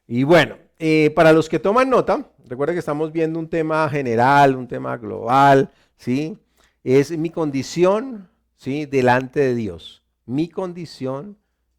Y bueno, para los que toman nota, recuerda que estamos viendo un tema general, un tema global, ¿sí? Es mi condición, ¿sí? Delante de Dios. Mi condición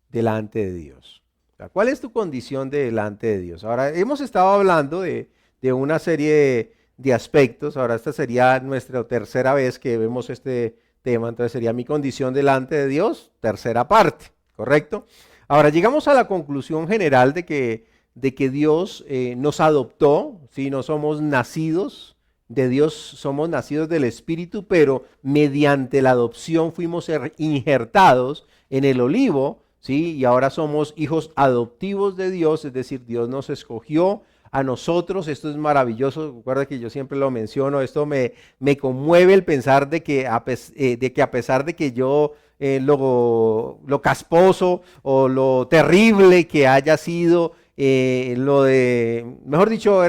delante de Dios. O sea, ¿cuál es tu condición delante de Dios? Ahora, hemos estado hablando de una serie de aspectos. Ahora, esta sería nuestra tercera vez que vemos este tema. Entonces, sería mi condición delante de Dios, tercera parte, ¿correcto? Ahora, llegamos a la conclusión general de que Dios nos adoptó, ¿sí? No somos nacidos de Dios, somos nacidos del Espíritu, pero mediante la adopción fuimos injertados en el olivo, ¿sí? Y ahora somos hijos adoptivos de Dios, es decir, Dios nos escogió a nosotros. Esto es maravilloso. Recuerda que yo siempre lo menciono, esto me conmueve el pensar de que a pesar de que yo lo casposo o lo terrible que haya sido, mejor dicho,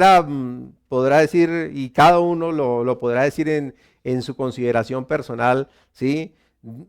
podrá decir, y cada uno lo podrá decir en su consideración personal, ¿sí?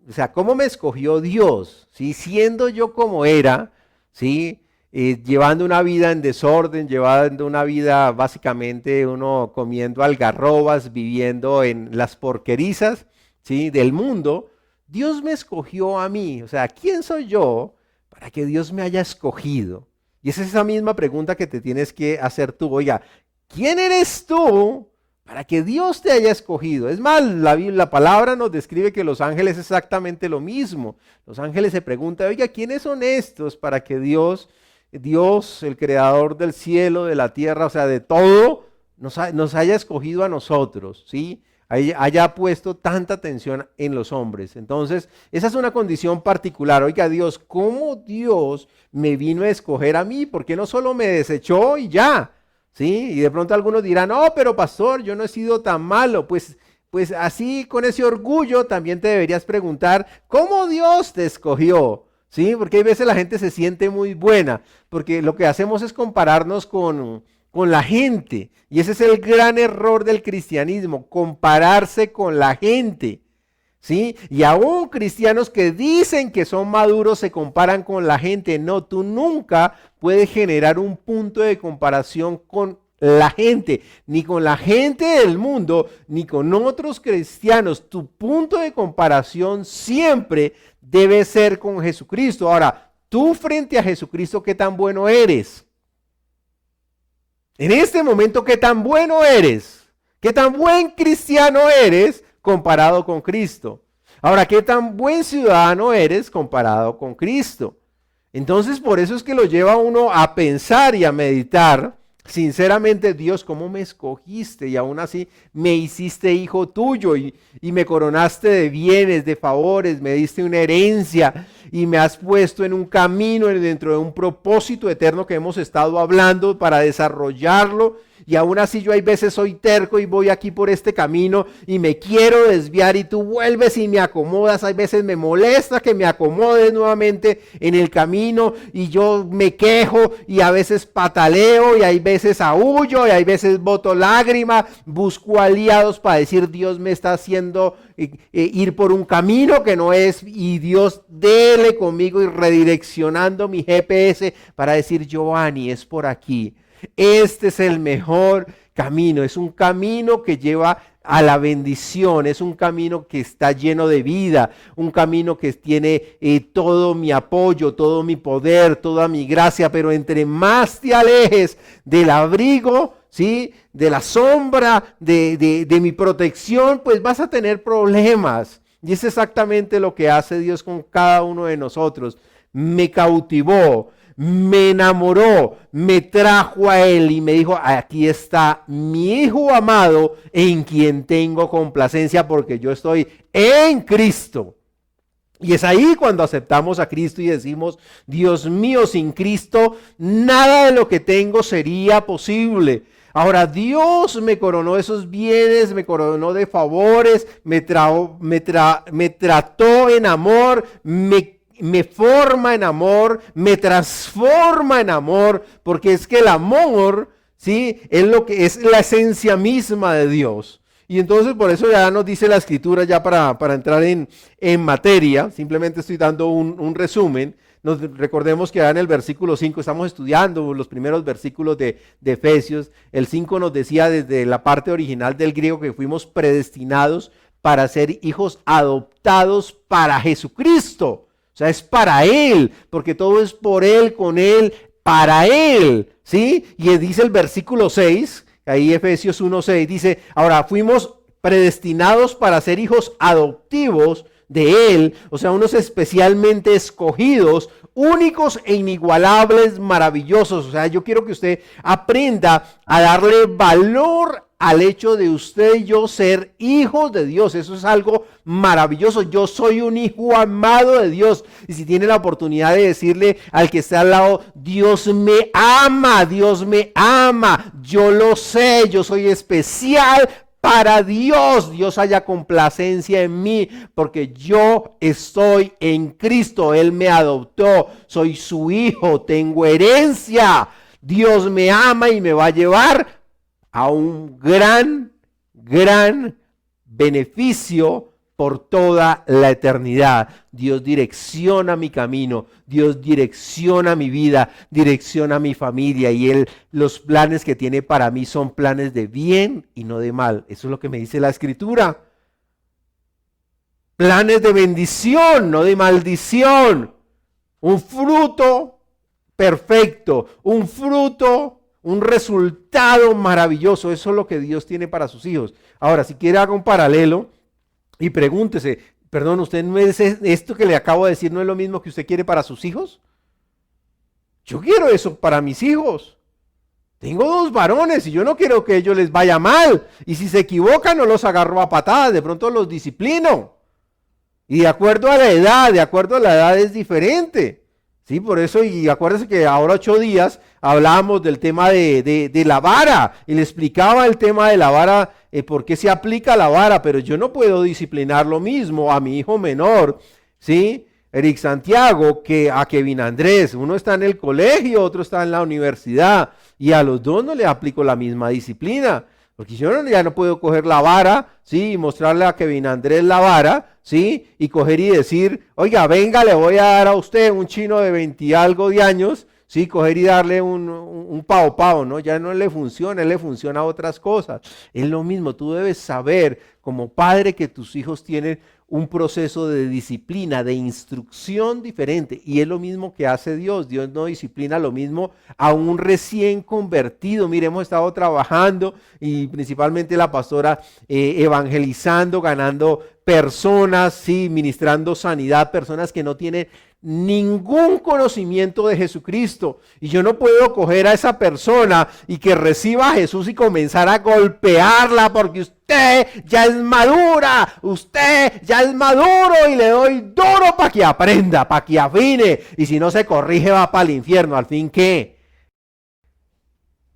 O sea, ¿cómo me escogió Dios? ¿Sí? Siendo yo como era, ¿sí? Llevando una vida en desorden, llevando una vida básicamente uno comiendo algarrobas, viviendo en las porquerizas, ¿sí? Del mundo. Dios me escogió a mí. O sea, ¿quién soy yo para que Dios me haya escogido? Y esa es esa misma pregunta que te tienes que hacer tú. Oiga, ¿quién eres tú para que Dios te haya escogido? Es más, la palabra nos describe que los ángeles es exactamente lo mismo. Los ángeles se preguntan, oiga, ¿quiénes son estos para que Dios, el creador del cielo, de la tierra, o sea, de todo, nos haya escogido a nosotros, ¿sí? Haya puesto tanta atención en los hombres. Entonces, esa es una condición particular. Oiga, Dios, ¿cómo Dios me vino a escoger a mí? ¿Por qué no solo me desechó y ya? ¿Sí? Y de pronto algunos dirán, no, pero pastor, yo no he sido tan malo. Pues así, con ese orgullo, también te deberías preguntar, ¿cómo Dios te escogió? ¿Sí? Porque hay veces la gente se siente muy buena, porque lo que hacemos es compararnos con la gente. Y ese es el gran error del cristianismo, compararse con la gente. ¿Sí? Y aún cristianos que dicen que son maduros se comparan con la gente. No, tú nunca puedes generar un punto de comparación con la gente, ni con la gente del mundo, ni con otros cristianos. Tu punto de comparación siempre debe ser con Jesucristo. Ahora, tú frente a Jesucristo, ¿qué tan bueno eres? En este momento, ¿qué tan bueno eres? ¿Qué tan buen cristiano eres comparado con Cristo? Ahora, ¿qué tan buen ciudadano eres comparado con Cristo? Entonces, por eso es que lo lleva a uno a pensar y a meditar, sinceramente, Dios, ¿cómo me escogiste? Y aún así me hiciste hijo tuyo y me coronaste de bienes, de favores, me diste una herencia y me has puesto en un camino dentro de un propósito eterno que hemos estado hablando para desarrollarlo. Y aún así yo hay veces soy terco y voy aquí por este camino y me quiero desviar y tú vuelves y me acomodas. Hay veces me molesta que me acomodes nuevamente en el camino y yo me quejo y a veces pataleo y hay veces aúllo y hay veces boto lágrima. Busco aliados para decir Dios me está haciendo ir por un camino que no es, y Dios dele conmigo y redireccionando mi GPS para decir Giovanni es por aquí. Este es el mejor camino, es un camino que lleva a la bendición, es un camino que está lleno de vida, un camino que tiene todo mi apoyo, todo mi poder, toda mi gracia, pero entre más te alejes del abrigo, ¿sí? De la sombra, de mi protección, pues vas a tener problemas. Y es exactamente lo que hace Dios con cada uno de nosotros. Me cautivó, me enamoró, me trajo a Él y me dijo, aquí está mi Hijo amado en quien tengo complacencia porque yo estoy en Cristo. Y es ahí cuando aceptamos a Cristo y decimos, Dios mío, sin Cristo nada de lo que tengo sería posible. Ahora Dios me coronó esos bienes, me coronó de favores, me trató en amor, me forma en amor, me transforma en amor, porque es que el amor, ¿sí? Es lo que es la esencia misma de Dios. Y entonces por eso ya nos dice la escritura, ya para entrar en materia, simplemente estoy dando un resumen, Recordemos que en el versículo 5 estamos estudiando los primeros versículos de Efesios. El 5 nos decía desde la parte original del griego que fuimos predestinados para ser hijos adoptados para Jesucristo. O sea, es para Él, porque todo es por Él, con Él, para Él, ¿sí? Y dice el versículo 6, ahí Efesios 1:6, dice, ahora fuimos predestinados para ser hijos adoptivos de Él, o sea, unos especialmente escogidos, únicos e inigualables, maravillosos. O sea, yo quiero que usted aprenda a darle valor al hecho de usted y yo ser hijos de Dios. Eso es algo maravilloso. Yo soy un hijo amado de Dios. Y si tiene la oportunidad de decirle al que está al lado, Dios me ama, Dios me ama, yo lo sé, yo soy especial para Dios. Dios haya complacencia en mí porque yo estoy en Cristo. Él me adoptó, soy su hijo, tengo herencia. Dios me ama y me va a llevar a un gran beneficio por toda la eternidad. Dios direcciona mi camino, Dios direcciona mi vida, direcciona mi familia, y los planes que tiene para mí son planes de bien y no de mal. Eso es lo que me dice la Escritura. Planes de bendición, no de maldición. Un fruto perfecto, un resultado maravilloso. Eso es lo que Dios tiene para sus hijos. Ahora, si quiere, haga un paralelo y pregúntese, perdón, ¿usted no es esto que le acabo de decir no es lo mismo que usted quiere para sus hijos? Yo quiero eso para mis hijos. Tengo 2 varones y yo no quiero que a ellos les vaya mal. Y si se equivocan, no los agarro a patadas, de pronto los disciplino. Y de acuerdo a la edad es diferente. Sí, por eso, y acuérdense que ahora 8 días hablábamos del tema de la vara, y le explicaba el tema de la vara, por qué se aplica la vara, pero yo no puedo disciplinar lo mismo a mi hijo menor, ¿sí? Eric Santiago, que a Kevin Andrés. Uno está en el colegio, otro está en la universidad, y a los 2 no le aplico la misma disciplina. Porque yo ya no puedo coger la vara, ¿sí? Y mostrarle a Kevin Andrés la vara, ¿sí? Y coger y decir, oiga, venga, le voy a dar a usted un chino de 20 y algo de años, ¿sí? Coger y darle un pao, ¿no? Ya no le funciona, le funciona a otras cosas. Es lo mismo, tú debes saber como padre que tus hijos tienen un proceso de disciplina, de instrucción diferente, y es lo mismo que hace Dios. Dios no disciplina lo mismo a un recién convertido. Mire, hemos estado trabajando y principalmente la pastora evangelizando, ganando personas, sí, ministrando sanidad, personas que no tienen ningún conocimiento de Jesucristo, y yo no puedo coger a esa persona y que reciba a Jesús y comenzar a golpearla porque usted ya es madura, usted ya es maduro, y le doy duro para que aprenda, para que afine, y si no se corrige va para el infierno. ¿Al fin qué?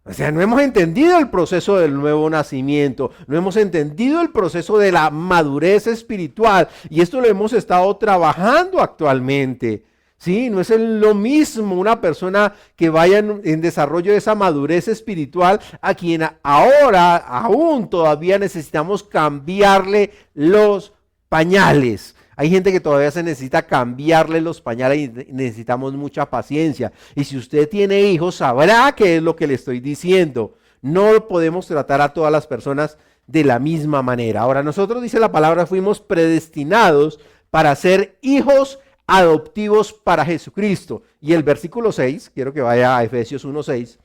O sea, no hemos entendido el proceso del nuevo nacimiento, no hemos entendido el proceso de la madurez espiritual, y esto lo hemos estado trabajando actualmente. Sí, no es lo mismo una persona que vaya en desarrollo de esa madurez espiritual a quien ahora aún todavía necesitamos cambiarle los pañales. Hay gente que todavía se necesita cambiarle los pañales y necesitamos mucha paciencia. Y si usted tiene hijos, sabrá qué es lo que le estoy diciendo. No podemos tratar a todas las personas de la misma manera. Ahora, nosotros, dice la palabra, fuimos predestinados para ser hijos adoptivos para Jesucristo. Y el versículo 6, quiero que vaya a Efesios 1:6.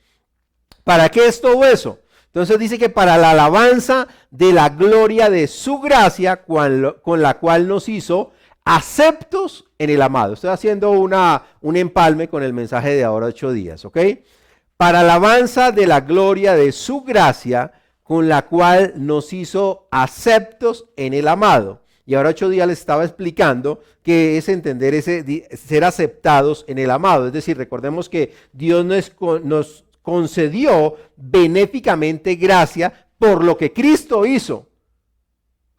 ¿Para qué es todo eso? Entonces dice que para la alabanza de la gloria de su gracia, con la cual nos hizo aceptos en el amado. Estoy haciendo un empalme con el mensaje de ahora 8 días, ¿ok? Para alabanza de la gloria de su gracia, con la cual nos hizo aceptos en el amado. Y ahora 8 días les estaba explicando qué es entender ser aceptados en el amado. Es decir, recordemos que Dios nos concedió benéficamente gracia por lo que Cristo hizo.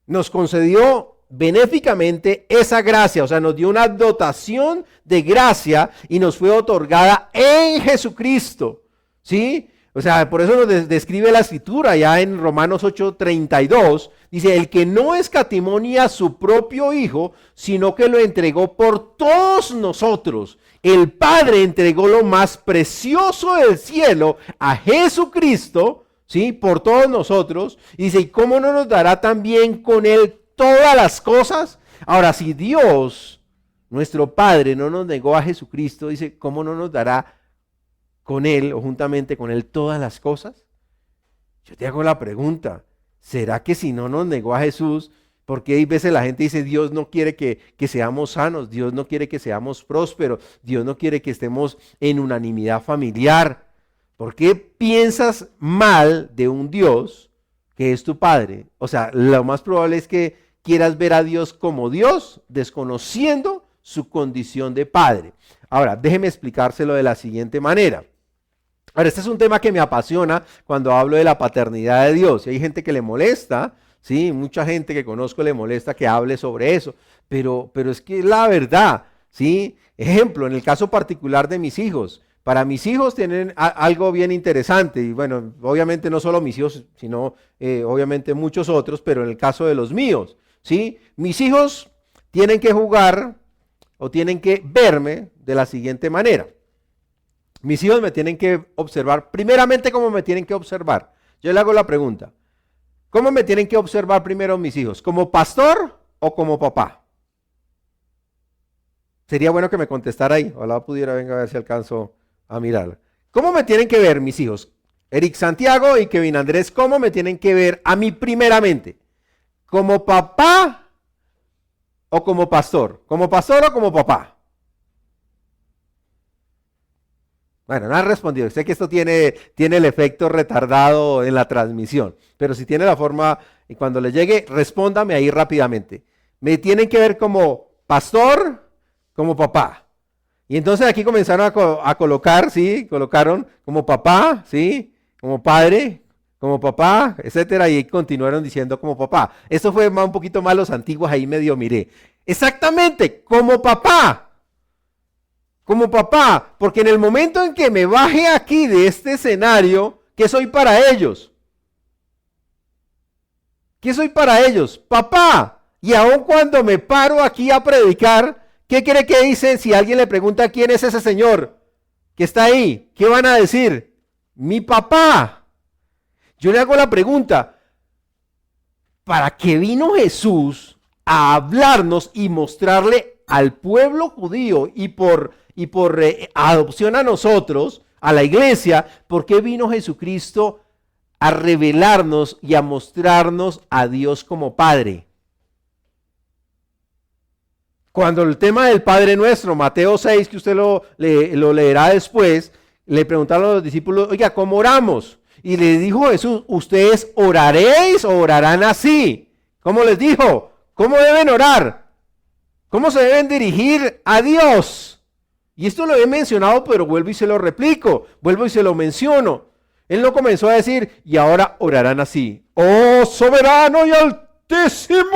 Nos concedió benéficamente esa gracia, o sea, nos dio una dotación de gracia y nos fue otorgada en Jesucristo, ¿sí? O sea, por eso nos describe la Escritura ya en Romanos 8:32, dice, el que no escatimó ni a su propio Hijo, sino que lo entregó por todos nosotros, el Padre entregó lo más precioso del cielo a Jesucristo, ¿sí? Por todos nosotros. Y dice, ¿y cómo no nos dará también con Él todas las cosas? Ahora, si Dios, nuestro Padre, no nos negó a Jesucristo, dice, ¿cómo no nos dará con Él o juntamente con Él todas las cosas? Yo te hago la pregunta, ¿será que si no nos negó a Jesús, porque hay veces la gente dice, Dios no quiere que seamos sanos, Dios no quiere que seamos prósperos, Dios no quiere que estemos en unanimidad familiar? ¿Por qué piensas mal de un Dios que es tu Padre? O sea, lo más probable es que quieras ver a Dios como Dios, desconociendo su condición de Padre. Ahora, déjeme explicárselo de la siguiente manera. Ahora, este es un tema que me apasiona cuando hablo de la paternidad de Dios. Y hay gente que le molesta, sí, mucha gente que conozco le molesta que hable sobre eso, pero es que es la verdad, ¿sí? Ejemplo, en el caso particular de mis hijos. Para mis hijos tienen algo bien interesante, y bueno, obviamente no solo mis hijos, sino obviamente muchos otros, pero en el caso de los míos, ¿sí? Mis hijos tienen que jugar o tienen que verme de la siguiente manera. Mis hijos me tienen que observar, primeramente, ¿cómo me tienen que observar? Yo le hago la pregunta, ¿cómo me tienen que observar primero mis hijos? ¿Como pastor o como papá? Sería bueno que me contestara ahí, ojalá pudiera, venga a ver si alcanzo a mirar. ¿Cómo me tienen que ver mis hijos? Eric Santiago y Kevin Andrés, ¿cómo me tienen que ver a mí primeramente? ¿Como papá o como pastor? ¿Como pastor o como papá? Bueno, no han respondido. Sé que esto tiene el efecto retardado en la transmisión, pero si tiene la forma, y cuando le llegue, respóndame ahí rápidamente. ¿Me tienen que ver como pastor, como papá? Y entonces aquí comenzaron a colocar, ¿sí? Colocaron como papá, ¿sí? Como padre, como papá, etcétera, y continuaron diciendo como papá. Esto fue un poquito más los antiguos, ahí medio miré. Exactamente, como papá. Como papá, porque en el momento en que me baje aquí de este escenario, ¿qué soy para ellos? ¿Qué soy para ellos? Papá. Y aun cuando me paro aquí a predicar, ¿qué cree que dicen si alguien le pregunta quién es ese señor que está ahí? ¿Qué van a decir? Mi papá. Yo le hago la pregunta, ¿para qué vino Jesús a hablarnos y mostrarle al pueblo judío y por adopción a nosotros, a la iglesia, por qué vino Jesucristo a revelarnos y a mostrarnos a Dios como Padre? Cuando el tema del Padre Nuestro, Mateo 6, que usted lo leerá después, le preguntaron a los discípulos, oiga, ¿cómo oramos? Y le dijo Jesús, ¿ustedes oraréis o orarán así? ¿Cómo les dijo? ¿Cómo deben orar? ¿Cómo se deben dirigir a Dios? Y esto lo he mencionado, pero vuelvo y se lo replico, vuelvo y se lo menciono. Él no comenzó a decir, y ahora orarán así. ¡Oh, soberano y altísimo!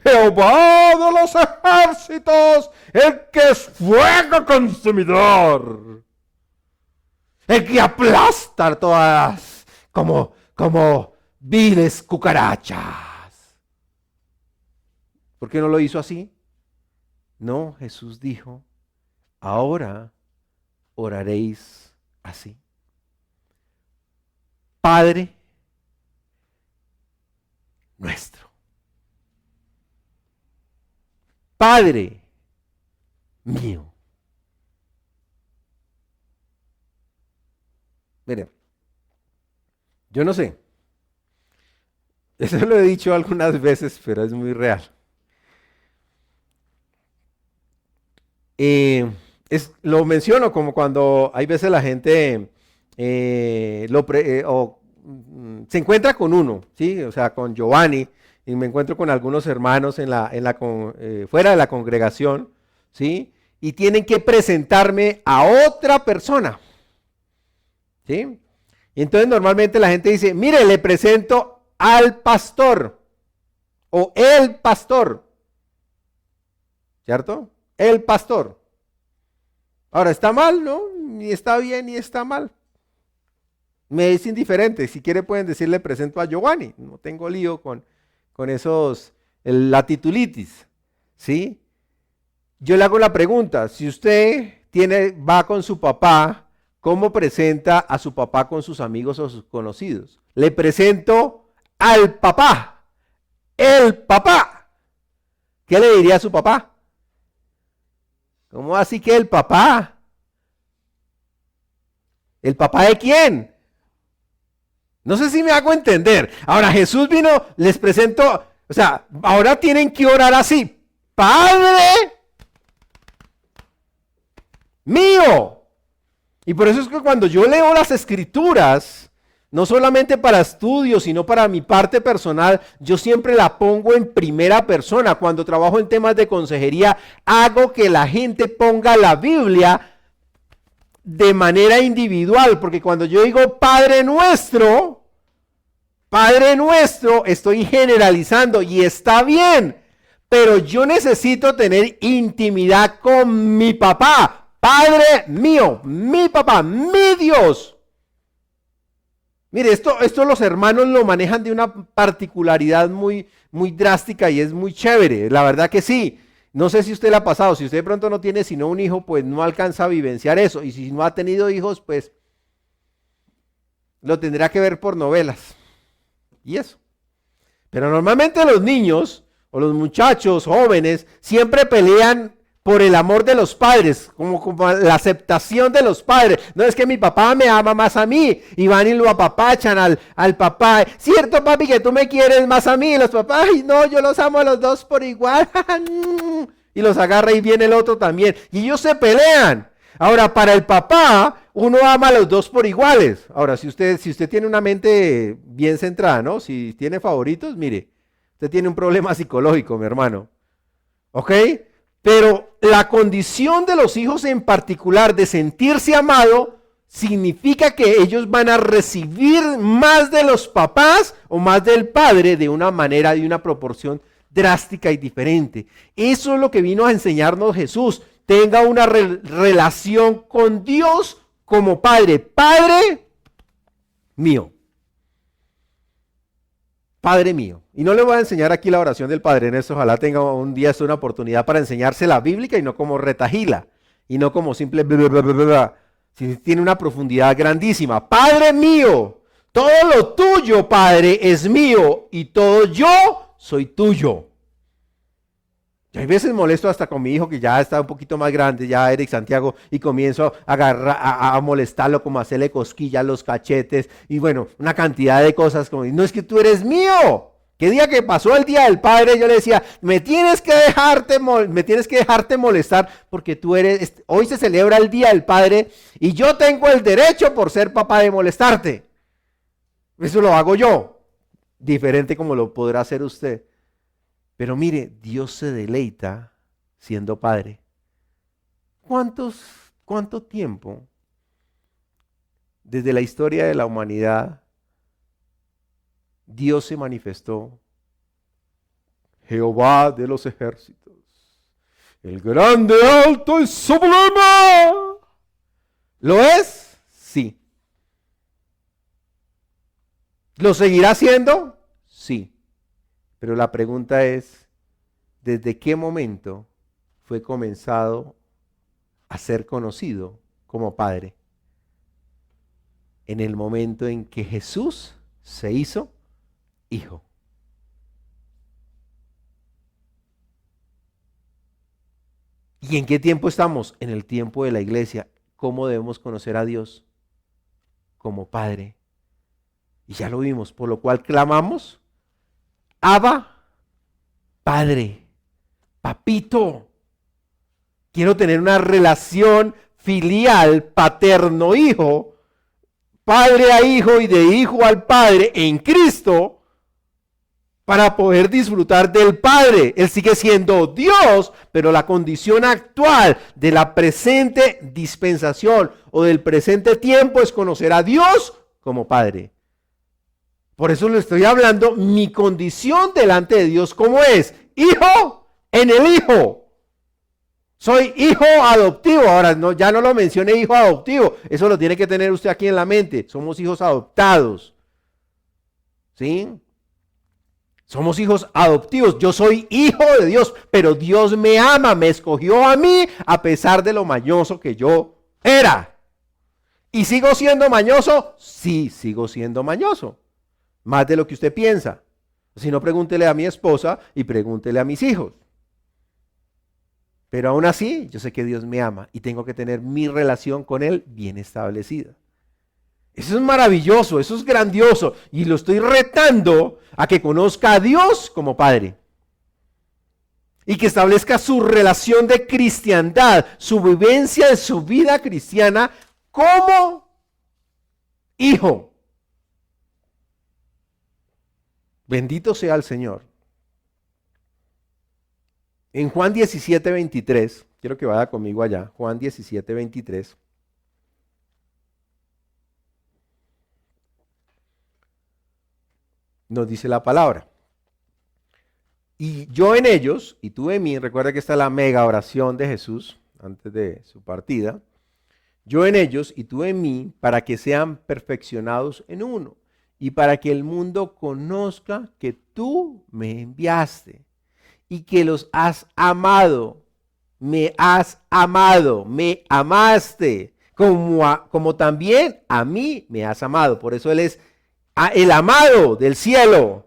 Jehová de los ejércitos, el que es fuego consumidor, el que aplasta todas como viles cucarachas. ¿Por qué no lo hizo así? No, Jesús dijo, ahora oraréis así. Padre nuestro. Padre mío. Mire, yo no sé. Eso lo he dicho algunas veces, pero es muy real. Lo menciono como cuando hay veces la gente se encuentra con uno, ¿sí? O sea, con Giovanni, y me encuentro con algunos hermanos fuera de la congregación, ¿sí? Y tienen que presentarme a otra persona, ¿sí? Y entonces normalmente la gente dice, mire, le presento al pastor o el pastor, ¿cierto? El pastor. Ahora, ¿está mal? No, ni está bien ni está mal. Me es indiferente. Si quiere pueden decirle presento a Giovanni. No tengo lío con esos, la titulitis, ¿sí? yo le hago la pregunta, si usted va con su papá, ¿cómo presenta a su papá con sus amigos o sus conocidos? Le presento al papá, el papá. ¿Qué le diría a su papá? ¿Cómo así que el papá? ¿El papá de quién? No sé si me hago entender. Ahora Jesús vino, les presento, o sea, ahora tienen que orar así. Padre mío. Y por eso es que cuando yo leo las escrituras, no solamente para estudios, sino para mi parte personal, yo siempre la pongo en primera persona. Cuando trabajo en temas de consejería, hago que la gente ponga la Biblia de manera individual, porque cuando yo digo Padre nuestro, estoy generalizando y está bien, pero yo necesito tener intimidad con mi papá. Padre mío, mi papá, mi Dios. Mire, esto los hermanos lo manejan de una particularidad muy, muy drástica y es muy chévere. La verdad que sí. No sé si usted le ha pasado. Si usted de pronto no tiene sino un hijo, pues no alcanza a vivenciar eso. Y si no ha tenido hijos, pues lo tendrá que ver por novelas. Y eso. Pero normalmente los niños o los muchachos jóvenes siempre pelean por el amor de los padres, como la aceptación de los padres. No es que mi papá me ama más a mí, y van y lo apapachan al papá. Cierto, papi, que tú me quieres más a mí. Y los papás, ay, no, yo los amo a los dos por igual. Y los agarra y viene el otro también. Y ellos se pelean. Ahora, para el papá, uno ama a los dos por iguales. Ahora, si usted tiene una mente bien centrada, ¿no? Si tiene favoritos, mire, usted tiene un problema psicológico, mi hermano. ¿Ok? Pero la condición de los hijos en particular de sentirse amado significa que ellos van a recibir más de los papás o más del padre de una manera, de una proporción drástica y diferente. Eso es lo que vino a enseñarnos Jesús. Tenga una relación con Dios como Padre. Padre mío. Padre mío. Y no le voy a enseñar aquí la oración del Padre Nuestro. Ojalá tenga un día una oportunidad para enseñarse la bíblica y no como retajila. Y no como simple bla, bla, bla, bla, bla. Tiene una profundidad grandísima. Padre mío. Todo lo tuyo, Padre, es mío. Y todo yo soy tuyo. Y hay veces molesto hasta con mi hijo que ya está un poquito más grande, ya Eric Santiago, y comienzo a molestarlo, como a hacerle cosquillas a los cachetes, y bueno, una cantidad de cosas como, no es que tú eres mío. ¿Qué día que pasó el Día del Padre? Yo le decía, me tienes que dejarte molestar porque tú eres, hoy se celebra el Día del Padre y yo tengo el derecho por ser papá de molestarte. Eso lo hago yo, diferente como lo podrá hacer usted. Pero mire, Dios se deleita siendo Padre. ¿Cuánto tiempo desde la historia de la humanidad Dios se manifestó? Jehová de los ejércitos, el grande, alto y sublime. ¿Lo es? Sí. ¿Lo seguirá siendo? Sí. Pero la pregunta es, ¿desde qué momento fue comenzado a ser conocido como Padre? En el momento en que Jesús se hizo Hijo. ¿Y en qué tiempo estamos? En el tiempo de la iglesia. ¿Cómo debemos conocer a Dios? Como Padre. Y ya lo vimos, por lo cual clamamos, Abba, Padre, Papito. Quiero tener una relación filial, paterno-hijo, padre a hijo y de hijo al Padre en Cristo, para poder disfrutar del Padre. Él sigue siendo Dios, pero la condición actual de la presente dispensación o del presente tiempo es conocer a Dios como Padre. Por eso le estoy hablando, mi condición delante de Dios, ¿cómo es? Hijo en el Hijo. Soy hijo adoptivo. Ahora, ya no lo mencioné hijo adoptivo. Eso lo tiene que tener usted aquí en la mente. Somos hijos adoptados. ¿Sí? Somos hijos adoptivos. Yo soy hijo de Dios, pero Dios me ama, me escogió a mí a pesar de lo mañoso que yo era. ¿Y sigo siendo mañoso? Sí, sigo siendo mañoso. Más de lo que usted piensa. Si no, pregúntele a mi esposa y pregúntele a mis hijos. Pero aún así, yo sé que Dios me ama y tengo que tener mi relación con Él bien establecida. Eso es maravilloso, eso es grandioso. Y lo estoy retando a que conozca a Dios como Padre. Y que establezca su relación de cristiandad, su vivencia de su vida cristiana como hijo. Bendito sea el Señor. En Juan 17:23, quiero que vaya conmigo allá, Juan 17:23. Nos dice la palabra. Y yo en ellos, y tú en mí, recuerda que esta es la mega oración de Jesús antes de su partida. Yo en ellos y tú en mí, para que sean perfeccionados en uno, y para que el mundo conozca que tú me enviaste y que los has amado, me amaste, como también a mí me has amado. Por eso Él es el amado del cielo.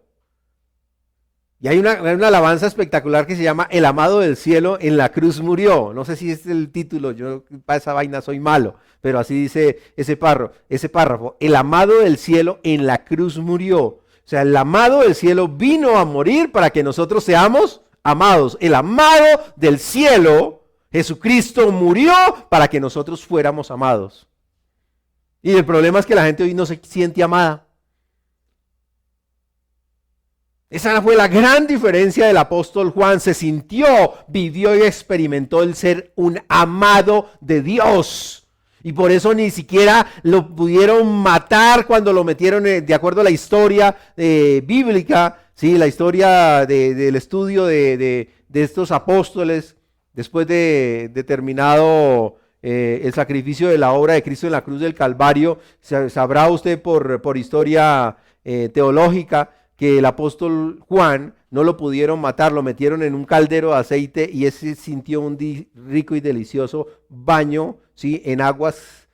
Y hay una alabanza espectacular que se llama El amado del cielo en la cruz murió. No sé si es el título, yo para esa vaina soy malo, pero así dice ese párrafo. El amado del cielo en la cruz murió. O sea, el amado del cielo vino a morir para que nosotros seamos amados. El amado del cielo, Jesucristo, murió para que nosotros fuéramos amados. Y el problema es que la gente hoy no se siente amada. Esa fue la gran diferencia del apóstol Juan. Se sintió, vivió y experimentó el ser un amado de Dios. Y por eso ni siquiera lo pudieron matar cuando lo metieron, de acuerdo a la historia bíblica, ¿sí? La historia del estudio de estos apóstoles, después de terminado el sacrificio de la obra de Cristo en la cruz del Calvario. Sabrá usted por historia teológica que el apóstol Juan no lo pudieron matar, lo metieron en un caldero de aceite y ese sintió un rico y delicioso baño, ¿sí? En aguas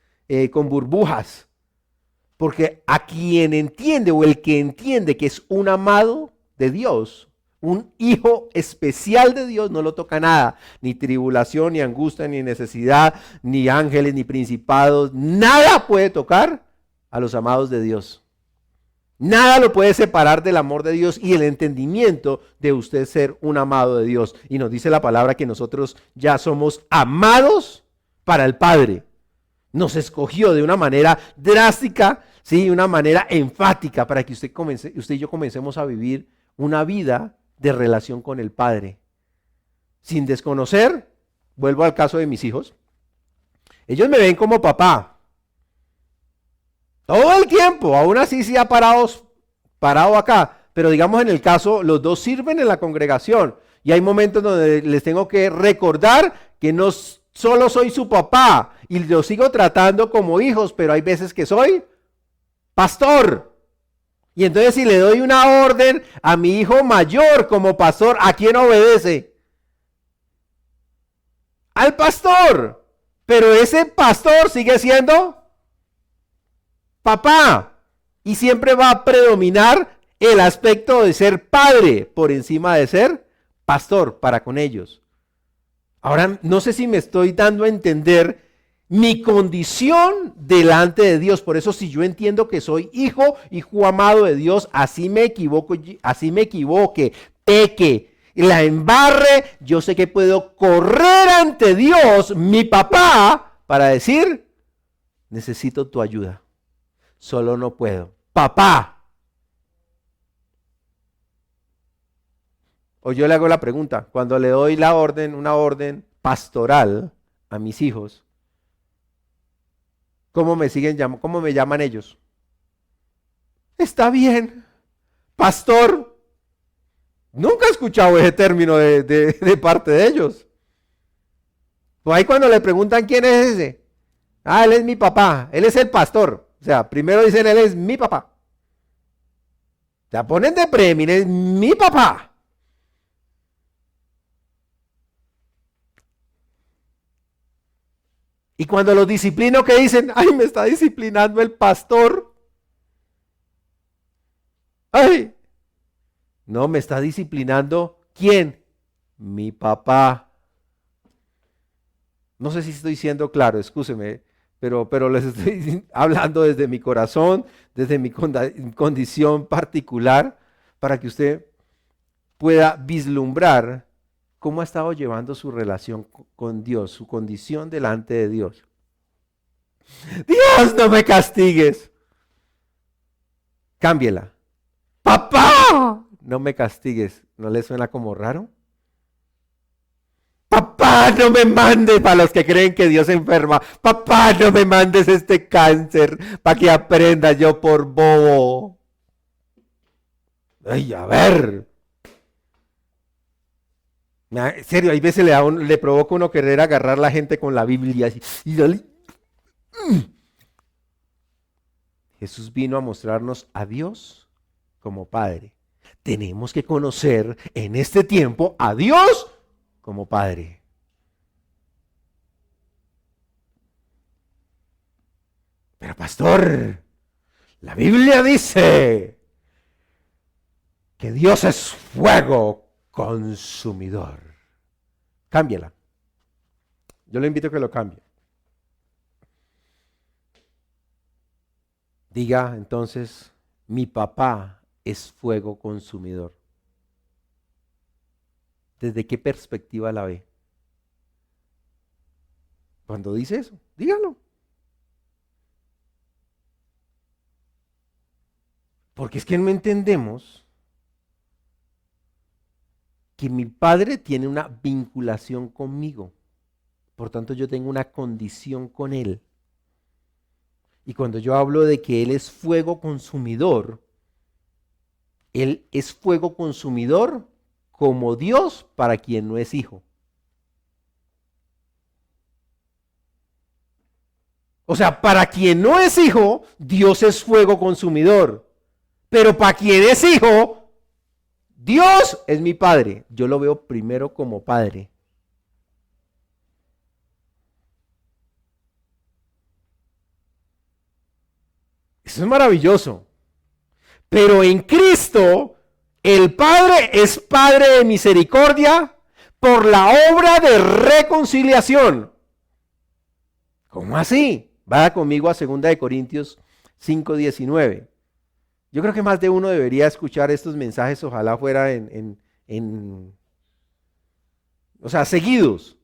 con burbujas. Porque a quien entiende o el que entiende que es un amado de Dios, un hijo especial de Dios, no lo toca nada, ni tribulación, ni angustia, ni necesidad, ni ángeles, ni principados, nada puede tocar a los amados de Dios. Nada lo puede separar del amor de Dios y el entendimiento de usted ser un amado de Dios. Y nos dice la palabra que nosotros ya somos amados para el Padre. Nos escogió de una manera drástica, ¿sí? Una manera enfática para que usted y yo comencemos a vivir una vida de relación con el Padre. Sin desconocer, vuelvo al caso de mis hijos, ellos me ven como papá. Todo el tiempo, aún así se ha parado acá, pero digamos en el caso, los dos sirven en la congregación y hay momentos donde les tengo que recordar que no solo soy su papá y los sigo tratando como hijos, pero hay veces que soy pastor. Y entonces si le doy una orden a mi hijo mayor como pastor, ¿a quién obedece? Al pastor. Pero ese pastor sigue siendo papá, y siempre va a predominar el aspecto de ser padre por encima de ser pastor para con ellos. Ahora, no sé si me estoy dando a entender mi condición delante de Dios. Por eso, si yo entiendo que soy hijo amado de Dios, así me equivoque, peque, la embarre, yo sé que puedo correr ante Dios, mi papá, para decir, necesito tu ayuda. Solo no puedo. Papá. O yo le hago la pregunta, cuando le doy una orden pastoral a mis hijos, ¿cómo me llaman ellos? Está bien, pastor. Nunca he escuchado ese término de parte de ellos. Pues ahí cuando le preguntan quién es ese, él es mi papá, él es el pastor. O sea, primero dicen, él es mi papá. O Te ponen de premio, es mi papá. Y cuando los disciplino, ¿qué dicen? Ay, me está disciplinando el pastor. Ay, no, me está disciplinando. ¿Quién? Mi papá. No sé si estoy siendo claro, excúseme, pero les estoy hablando desde mi corazón, desde mi condición particular, para que usted pueda vislumbrar cómo ha estado llevando su relación con Dios, su condición delante de Dios. Dios, no me castigues. Cámbiela. Papá, no me castigues. ¿No le suena como raro? Papá, no me mandes para los que creen que Dios enferma. Papá, no me mandes este cáncer para que aprenda yo por bobo. Ay, a ver. En serio, hay veces le provoca uno querer agarrar a la gente con la Biblia y dale. Jesús vino a mostrarnos a Dios como Padre. Tenemos que conocer en este tiempo a Dios como Padre. Pero pastor, la Biblia dice que Dios es fuego consumidor. Cámbiala. Yo le invito a que lo cambie. Diga entonces, mi papá es fuego consumidor. ¿Desde qué perspectiva la ve? Cuando dice eso, dígalo. Porque es que no entendemos que mi padre tiene una vinculación conmigo. Por tanto, yo tengo una condición con él. Y cuando yo hablo de que él es fuego consumidor, él es fuego consumidor como Dios para quien no es hijo. O sea, para quien no es hijo, Dios es fuego consumidor. Pero para quien es hijo, Dios es mi padre. Yo lo veo primero como padre. Eso es maravilloso. Pero en Cristo, el Padre es Padre de misericordia por la obra de reconciliación. ¿Cómo así? Vaya conmigo a 2 Corintios 5:19. Yo creo que más de uno debería escuchar estos mensajes, ojalá fuera o sea, seguidos.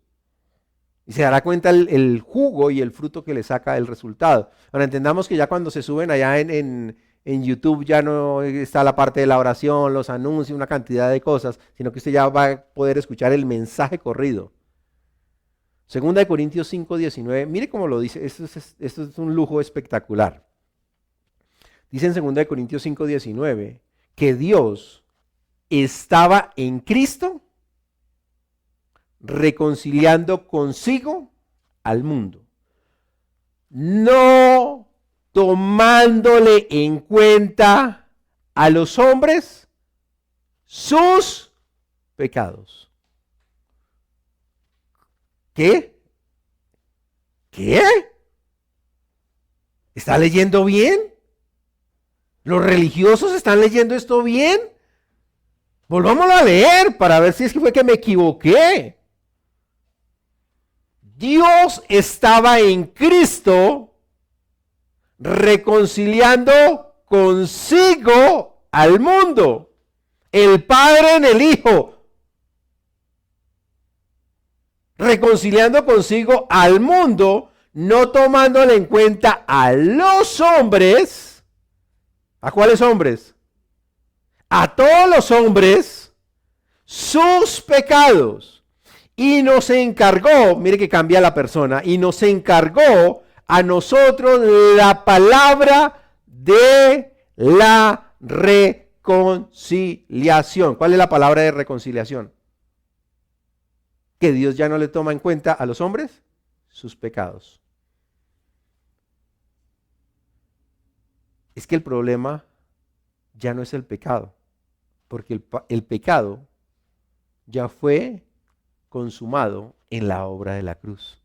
Y se dará cuenta el jugo y el fruto que le saca el resultado. Ahora entendamos que ya cuando se suben allá en YouTube ya no está la parte de la oración, los anuncios, una cantidad de cosas, sino que usted ya va a poder escuchar el mensaje corrido. 2 Corintios 5:19, mire cómo lo dice, esto es un lujo espectacular. Dice en 2 Corintios 5:19 que Dios estaba en Cristo reconciliando consigo al mundo, no tomándole en cuenta a los hombres sus pecados. ¿Qué? ¿Qué? ¿Está leyendo bien? ¿Los religiosos están leyendo esto bien? Volvámoslo a leer para ver si es que fue que me equivoqué. Dios estaba en Cristo reconciliando consigo al mundo. El Padre en el Hijo. Reconciliando consigo al mundo, no tomándole en cuenta a los hombres. ¿A cuáles hombres? A todos los hombres sus pecados. Y nos encargó, mire que cambia la persona, y nos encargó a nosotros la palabra de la reconciliación. ¿Cuál es la palabra de reconciliación? Que Dios ya no le toma en cuenta a los hombres sus pecados. Es que el problema, ya no es el pecado, porque el pecado ya fue consumado en la obra de la cruz.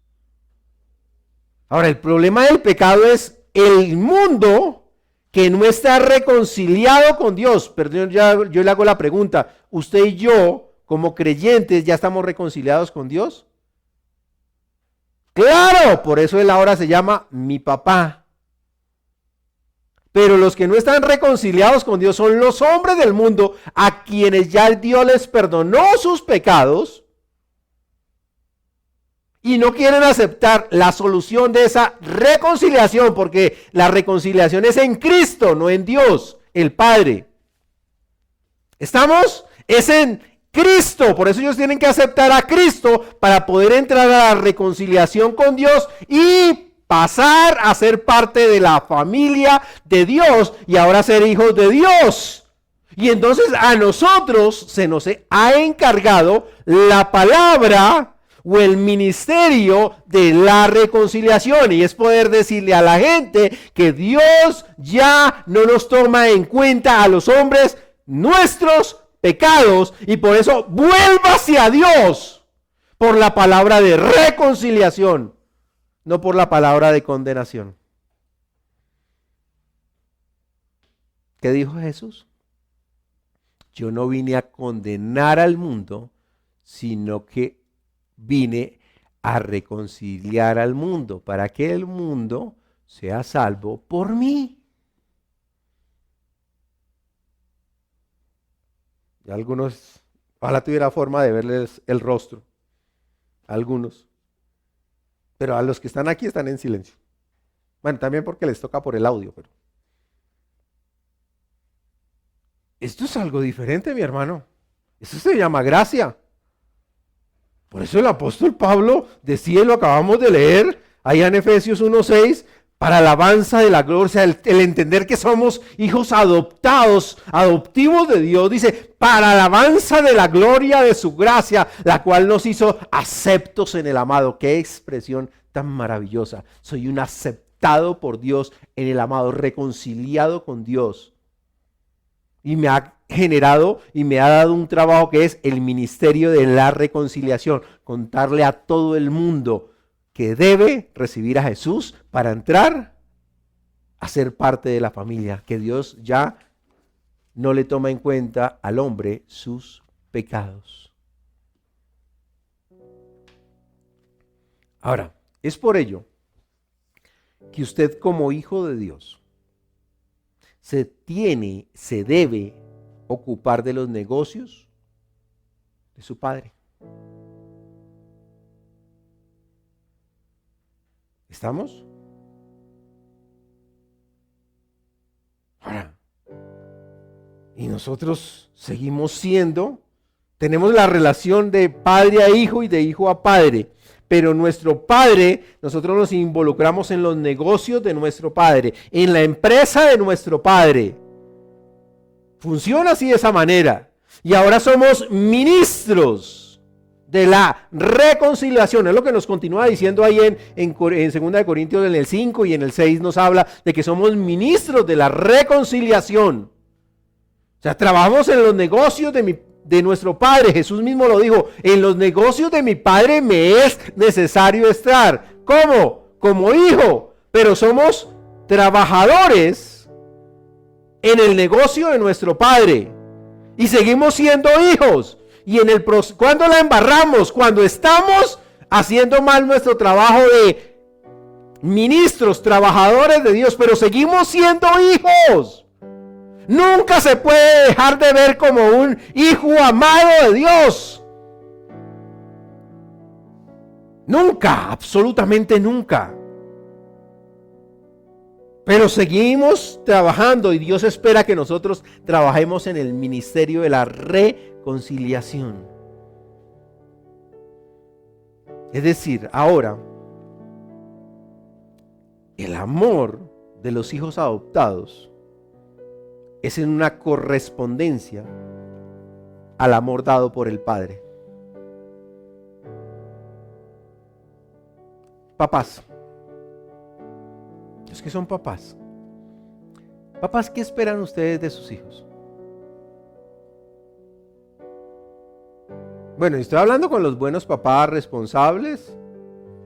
Ahora, el problema del pecado es el mundo que no está reconciliado con Dios. Perdón, yo le hago la pregunta, ¿usted y yo, como creyentes, ya estamos reconciliados con Dios? Claro, por eso él ahora se llama mi papá. Pero los que no están reconciliados con Dios son los hombres del mundo, a quienes ya Dios les perdonó sus pecados y no quieren aceptar la solución de esa reconciliación, porque la reconciliación es en Cristo, no en Dios, el Padre. ¿Estamos? Es en Cristo, por eso ellos tienen que aceptar a Cristo para poder entrar a la reconciliación con Dios y pasar a ser parte de la familia de Dios y ahora ser hijos de Dios. Y entonces a nosotros se nos ha encargado la palabra o el ministerio de la reconciliación, y es poder decirle a la gente que Dios ya no nos toma en cuenta a los hombres nuestros pecados, y por eso vuelva hacia Dios por la palabra de reconciliación, no por la palabra de condenación. ¿Qué dijo Jesús? Yo no vine a condenar al mundo, sino que vine a reconciliar al mundo para que el mundo sea salvo por mí. Y algunos, ojalá tuviera forma de verles el rostro, algunos, pero a los que están aquí están en silencio. Bueno, también porque les toca por el audio, pero esto es algo diferente, mi hermano. Esto se llama gracia. Por eso el apóstol Pablo decía, lo acabamos de leer, allá en Efesios 1:6, para alabanza de la gloria, o sea, el entender que somos hijos adoptados, adoptivos de Dios, dice, para alabanza de la gloria de su gracia, la cual nos hizo aceptos en el amado. Qué expresión tan maravillosa. Soy un aceptado por Dios en el amado, reconciliado con Dios. Y me ha generado y me ha dado un trabajo que es el ministerio de la reconciliación, contarle a todo el mundo que debe recibir a Jesús para entrar a ser parte de la familia, que Dios ya no le toma en cuenta al hombre sus pecados. Ahora, es por ello que usted como hijo de Dios se debe ocupar de los negocios de su padre. ¿Estamos? Ahora, y nosotros seguimos tenemos la relación de padre a hijo y de hijo a padre. Pero nuestro padre, nosotros nos involucramos en los negocios de nuestro padre, en la empresa de nuestro padre. Funciona así de esa manera. Y ahora somos ministros de la reconciliación. Es lo que nos continúa diciendo ahí en 2 Corintios en el 5 y en el 6 nos habla de que somos ministros de la reconciliación. O sea, trabajamos en los negocios de nuestro Padre. Jesús mismo lo dijo, en los negocios de mi Padre me es necesario estar. ¿Cómo? Como hijo, pero somos trabajadores en el negocio de nuestro Padre y seguimos siendo hijos. Y ¿cuándo la embarramos? Cuando estamos haciendo mal nuestro trabajo de ministros, trabajadores de Dios, pero seguimos siendo hijos. Nunca se puede dejar de ver como un hijo amado de Dios. Nunca, absolutamente nunca. Pero seguimos trabajando y Dios espera que nosotros trabajemos en el ministerio de la reconciliación. Es decir, ahora, el amor de los hijos adoptados es en una correspondencia al amor dado por el Padre. Papás, los que son papás, Papás, ¿qué esperan ustedes de sus hijos? Bueno, estoy hablando con los buenos papás responsables,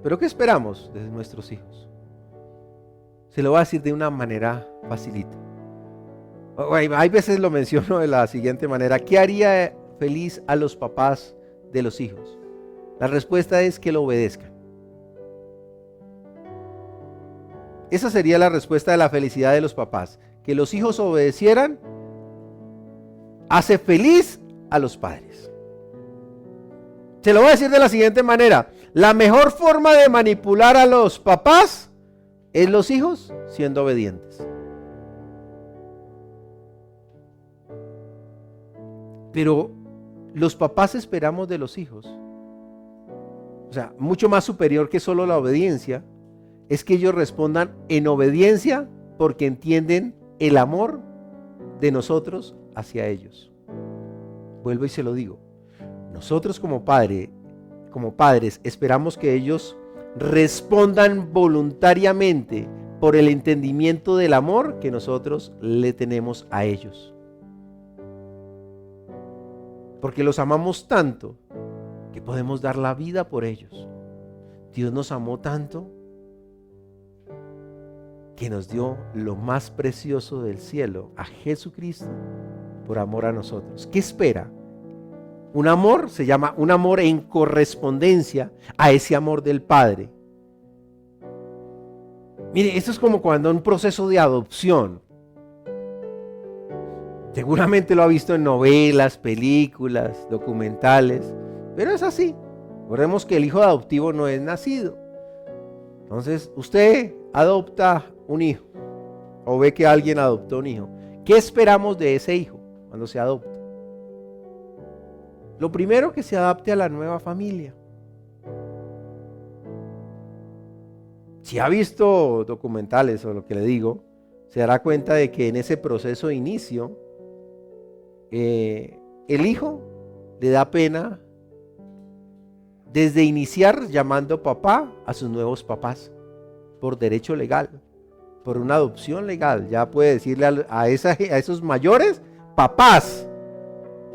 pero ¿qué esperamos de nuestros hijos? Se lo voy a decir de una manera facilita. Hay veces lo menciono de la siguiente manera: ¿qué haría feliz a los papás de los hijos? La respuesta es que lo obedezcan. Esa sería la respuesta de la felicidad de los papás. Que los hijos obedecieran hace feliz a los padres. Se lo voy a decir de la siguiente manera: la mejor forma de manipular a los papás es los hijos siendo obedientes. Pero los papás esperamos de los hijos, o sea, mucho más superior que solo la obediencia, es que ellos respondan en obediencia porque entienden el amor de nosotros hacia ellos. Vuelvo y se lo digo. Nosotros como padres esperamos que ellos respondan voluntariamente por el entendimiento del amor que nosotros le tenemos a ellos. Porque los amamos tanto que podemos dar la vida por ellos. Dios nos amó tanto que nos dio lo más precioso del cielo, a Jesucristo, por amor a nosotros. ¿Qué espera? Un amor, se llama un amor en correspondencia a ese amor del Padre. Mire, esto es como cuando un proceso de adopción. Seguramente lo ha visto en novelas, películas, documentales, pero es así. Recordemos que el hijo adoptivo no es nacido. Entonces, usted adopta un hijo o ve que alguien adoptó un hijo. ¿Qué esperamos de ese hijo cuando se adopta? Lo primero, que se adapte a la nueva familia. Si ha visto documentales o lo que le digo, se dará cuenta de que en ese proceso de inicio, el hijo le da pena desde iniciar llamando papá a sus nuevos papás, por derecho legal, por una adopción legal. Ya puede decirle a esos mayores papás,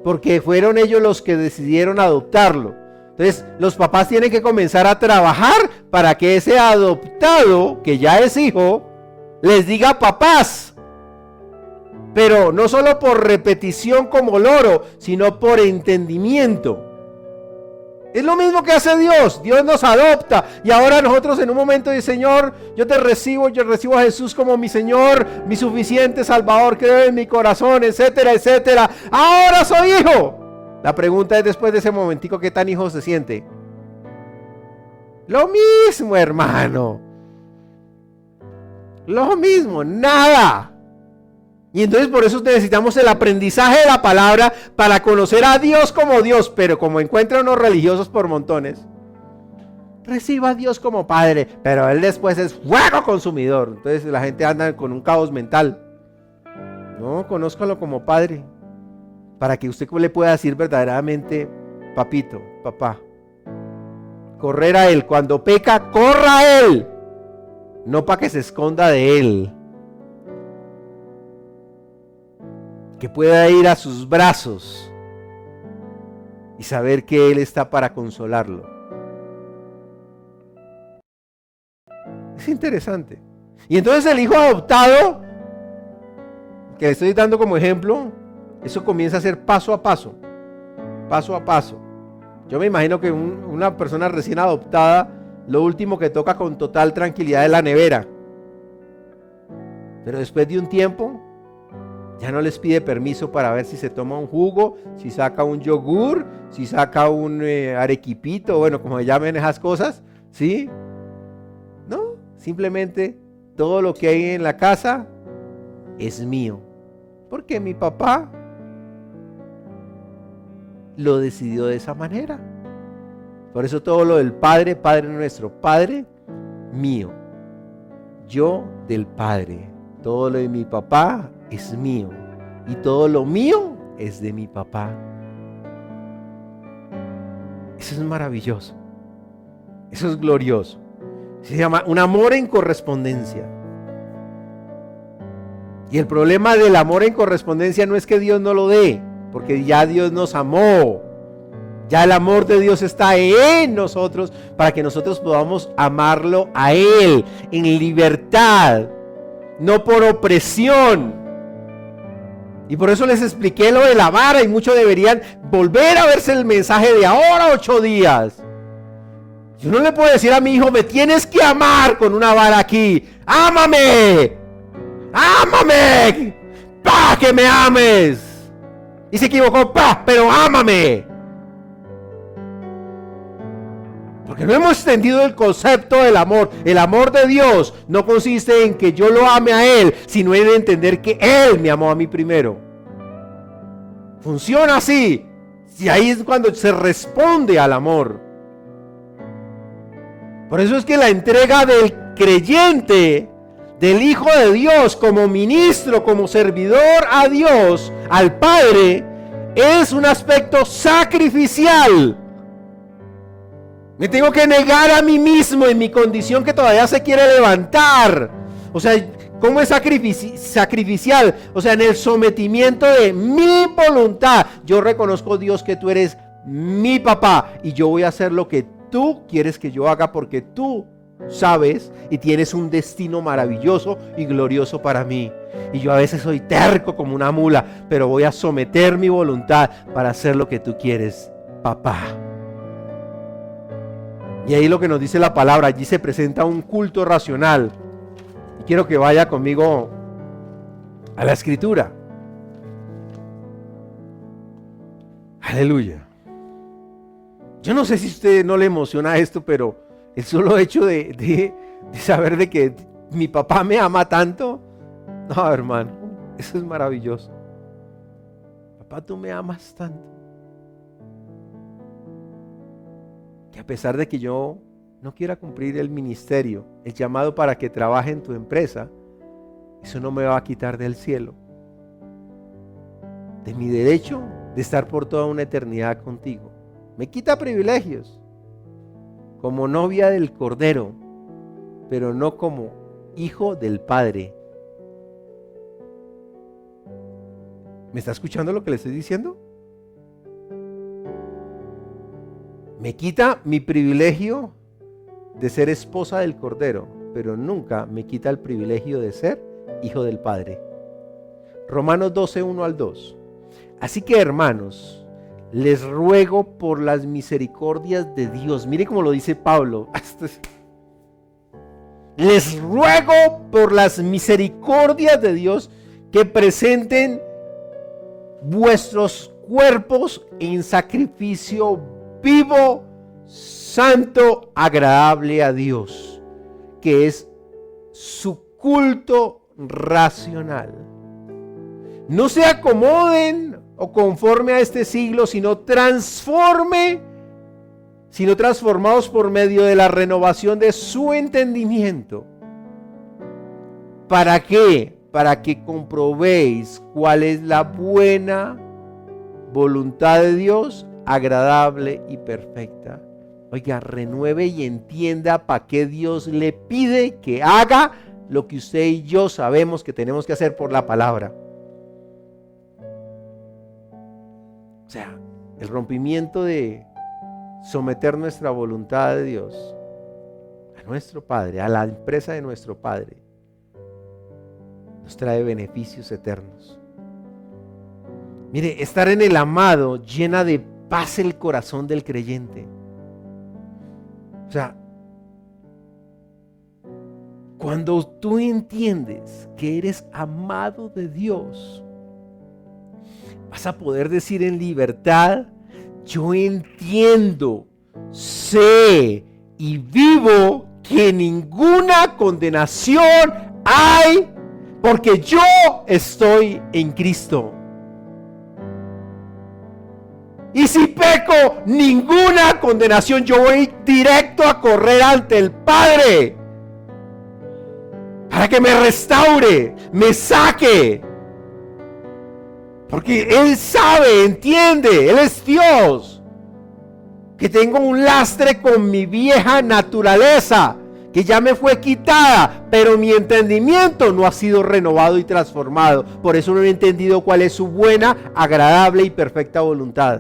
porque fueron ellos los que decidieron adoptarlo. Entonces los papás tienen que comenzar a trabajar para que ese adoptado, que ya es hijo, les diga papás. Pero no solo por repetición como loro, sino por entendimiento. Es lo mismo que hace Dios. Dios nos adopta y ahora nosotros en un momento de Señor, yo recibo a Jesús como mi Señor, mi suficiente Salvador, creo en mi corazón, etcétera, etcétera. Ahora soy hijo. La pregunta es, después de ese momentico, ¿qué tan hijo se siente? Lo mismo, hermano. Lo mismo, nada. Y entonces por eso necesitamos el aprendizaje de la palabra para conocer a Dios como Dios. Pero como encuentran unos religiosos por montones, reciba a Dios como Padre, pero Él después es fuego consumidor. Entonces la gente anda con un caos mental. No, conózcalo como Padre, para que usted le pueda decir verdaderamente: papito, papá. Correr a Él. Cuando peca, corra a Él, no para que se esconda de Él. Que pueda ir a sus brazos y saber que Él está para consolarlo. Es interesante. Y entonces el hijo adoptado, que le estoy dando como ejemplo, eso comienza a ser paso a paso. Paso a paso. Yo me imagino que una persona recién adoptada, lo último que toca con total tranquilidad es la nevera. Pero después de un tiempo, ya no les pide permiso para ver si se toma un jugo, si saca un yogur, si saca un arequipito, bueno, como se llamen esas cosas, ¿sí? No, simplemente todo lo que hay en la casa es mío, porque mi papá lo decidió de esa manera. Por eso todo lo del Padre, Padre nuestro, Padre mío, yo del Padre, todo lo de mi papá es mío y todo lo mío es de mi papá. Eso es maravilloso, eso es glorioso. Se llama un amor en correspondencia. Y el problema del amor en correspondencia no es que Dios no lo dé, porque ya Dios nos amó. Ya el amor de Dios está en nosotros para que nosotros podamos amarlo a Él en libertad, no por opresión. Y por eso les expliqué lo de la vara, y muchos deberían volver a verse el mensaje de ahora 8 días. Yo no le puedo decir a mi hijo, me tienes que amar con una vara aquí. ¡Ámame! ¡Ámame! ¡Pa! ¡Que me ames! Y se equivocó, ¡pa! ¡Pero ámame! Porque no hemos entendido el concepto del amor. El amor de Dios no consiste en que yo lo ame a Él, sino en entender que Él me amó a mí primero. Funciona así. Y ahí es cuando se responde al amor. Por eso es que la entrega del creyente, del Hijo de Dios, como ministro, como servidor a Dios, al Padre, es un aspecto sacrificial. Me tengo que negar a mí mismo en mi condición que todavía se quiere levantar. O sea, ¿cómo es sacrificial? O sea, en el sometimiento de mi voluntad. Yo reconozco, Dios, que tú eres mi papá y yo voy a hacer lo que tú quieres que yo haga porque tú sabes y tienes un destino maravilloso y glorioso para mí. Y yo a veces soy terco como una mula, pero voy a someter mi voluntad para hacer lo que tú quieres, papá. Y ahí lo que nos dice la palabra, allí se presenta un culto racional. Y quiero que vaya conmigo a la escritura. Aleluya. Yo no sé si a usted no le emociona esto, pero el solo hecho de saber de que mi papá me ama tanto, no, hermano, eso es maravilloso. Papá, tú me amas tanto, que a pesar de que yo no quiera cumplir el ministerio, el llamado para que trabaje en tu empresa, eso no me va a quitar del cielo, de mi derecho de estar por toda una eternidad contigo. Me quita privilegios como novia del Cordero, pero no como hijo del Padre. ¿Me está escuchando lo que le estoy diciendo? Me quita mi privilegio de ser esposa del Cordero, pero nunca me quita el privilegio de ser hijo del Padre. Romanos 12, 1 al 2. Así que, hermanos, les ruego por las misericordias de Dios. Mire cómo lo dice Pablo. Les ruego por las misericordias de Dios que presenten vuestros cuerpos en sacrificio vivo, santo, agradable a Dios, que es su culto racional. No se acomoden o conforme a este siglo, sino transformados por medio de la renovación de su entendimiento. ¿Para qué? Para que comprobéis cuál es la buena voluntad de Dios, agradable y perfecta. Oiga, renueve y entienda para qué Dios le pide que haga lo que usted y yo sabemos que tenemos que hacer por la palabra. O sea, el rompimiento de someter nuestra voluntad a Dios, a nuestro Padre, a la empresa de nuestro Padre, nos trae beneficios eternos. Mire, estar en el amado llena de paz el corazón del creyente. O sea, cuando tú entiendes que eres amado de Dios, vas a poder decir en libertad: yo entiendo, sé y vivo que ninguna condenación hay porque yo estoy en Cristo. Y si peco, ninguna condenación, yo voy directo a correr ante el Padre para que me restaure, me saque. Porque Él sabe, entiende, Él es Dios. Que tengo un lastre con mi vieja naturaleza, que ya me fue quitada, pero mi entendimiento no ha sido renovado y transformado. Por eso no he entendido cuál es su buena, agradable y perfecta voluntad.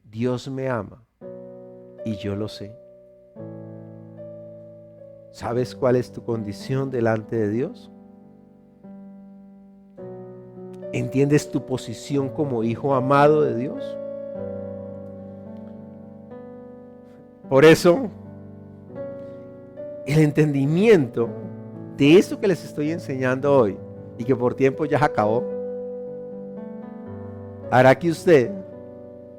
Dios me ama y yo lo sé. ¿Sabes cuál es tu condición delante de Dios? ¿Entiendes tu posición como hijo amado de Dios? Por eso, el entendimiento de esto que les estoy enseñando hoy, y que por tiempo ya acabó, hará que usted,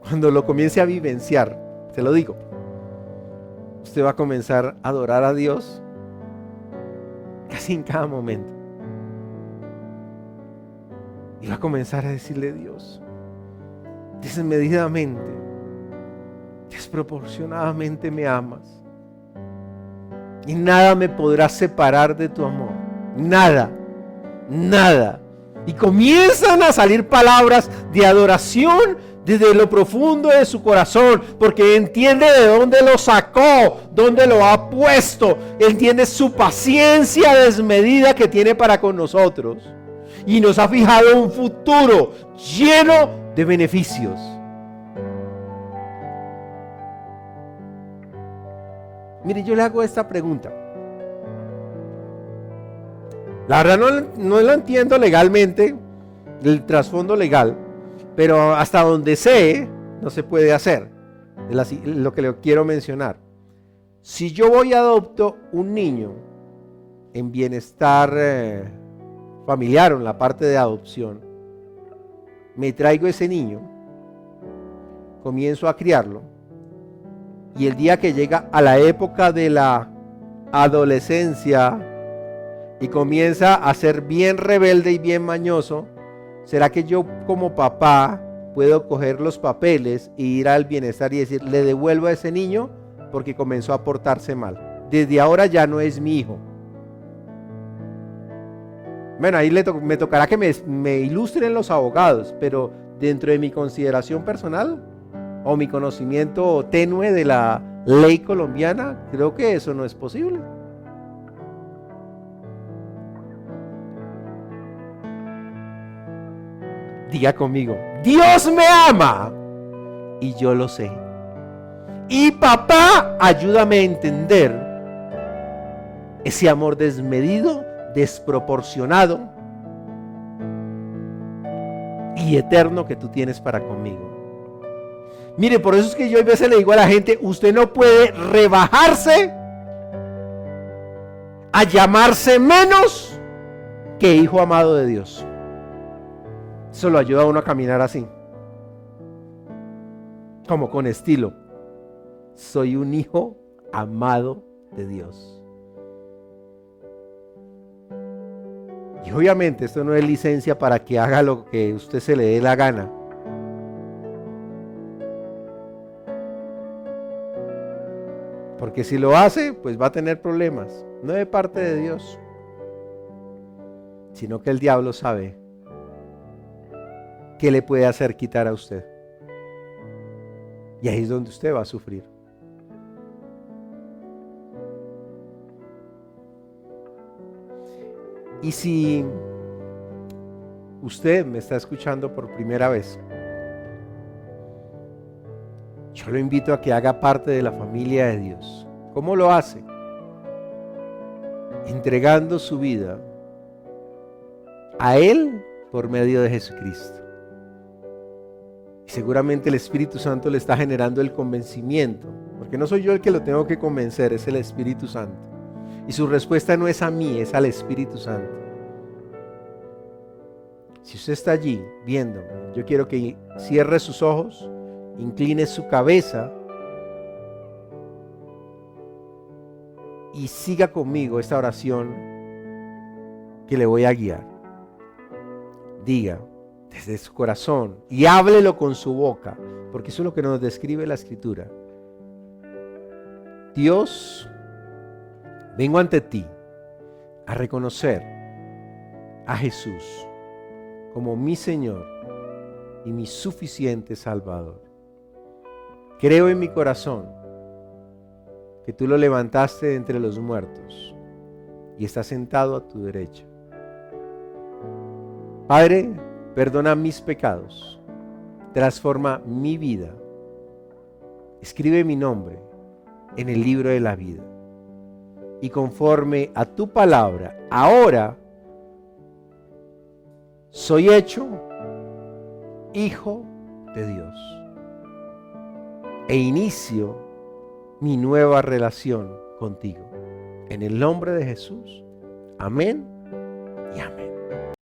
cuando lo comience a vivenciar, se lo digo, usted va a comenzar a adorar a Dios casi en cada momento. Y va a comenzar a decirle: Dios, desmedidamente, desproporcionadamente me amas. Y nada me podrá separar de tu amor. Nada, nada. Y comienzan a salir palabras de adoración desde lo profundo de su corazón, porque entiende de dónde lo sacó, dónde lo ha puesto, entiende su paciencia desmedida que tiene para con nosotros, y nos ha fijado un futuro lleno de beneficios. Mire, yo le hago esta pregunta. La verdad no la entiendo legalmente, el trasfondo legal, pero hasta donde sé, no se puede hacer. Lo que le quiero mencionar. Si yo voy y adopto un niño en bienestar familiar o en la parte de adopción, me traigo ese niño, comienzo a criarlo, y el día que llega a la época de la adolescencia y comienza a ser bien rebelde y bien mañoso, ¿será que yo como papá puedo coger los papeles e ir al bienestar y decir: le devuelvo a ese niño porque comenzó a portarse mal? Desde ahora ya no es mi hijo. Bueno, ahí me tocará que me ilustren los abogados, pero dentro de mi consideración personal o mi conocimiento tenue de la ley colombiana, creo que eso no es posible. Diga conmigo: Dios me ama y yo lo sé. Y papá, ayúdame a entender ese amor desmedido, desproporcionado y eterno que tú tienes para conmigo. Mire, por eso es que yo a veces le digo a la gente: usted no puede rebajarse a llamarse menos que hijo amado de Dios. Eso lo ayuda a uno a caminar así, como con estilo. Soy un hijo amado de Dios. Y obviamente esto no es licencia para que haga lo que usted se le dé la gana. Porque si lo hace, pues va a tener problemas. No de parte de Dios, sino que el diablo sabe qué le puede hacer quitar a usted. Y ahí es donde usted va a sufrir. Y si usted me está escuchando por primera vez, yo lo invito a que haga parte de la familia de Dios. ¿Cómo lo hace? Entregando su vida a Él por medio de Jesucristo. Y seguramente el Espíritu Santo le está generando el convencimiento, porque no soy yo el que lo tengo que convencer, es el Espíritu Santo. Y su respuesta no es a mí, es al Espíritu Santo. Si usted está allí viéndome, yo quiero que cierre sus ojos, incline su cabeza y siga conmigo esta oración que le voy a guiar. Diga desde su corazón y háblelo con su boca, porque eso es lo que nos describe la Escritura. Dios, vengo ante ti a reconocer a Jesús como mi Señor y mi suficiente Salvador. Creo en mi corazón que tú lo levantaste de entre los muertos y está sentado a tu derecha. Padre, perdona mis pecados, transforma mi vida, escribe mi nombre en el libro de la vida y conforme a tu palabra, ahora soy hecho hijo de Dios e inicio mi nueva relación contigo. En el nombre de Jesús. Amén y amén.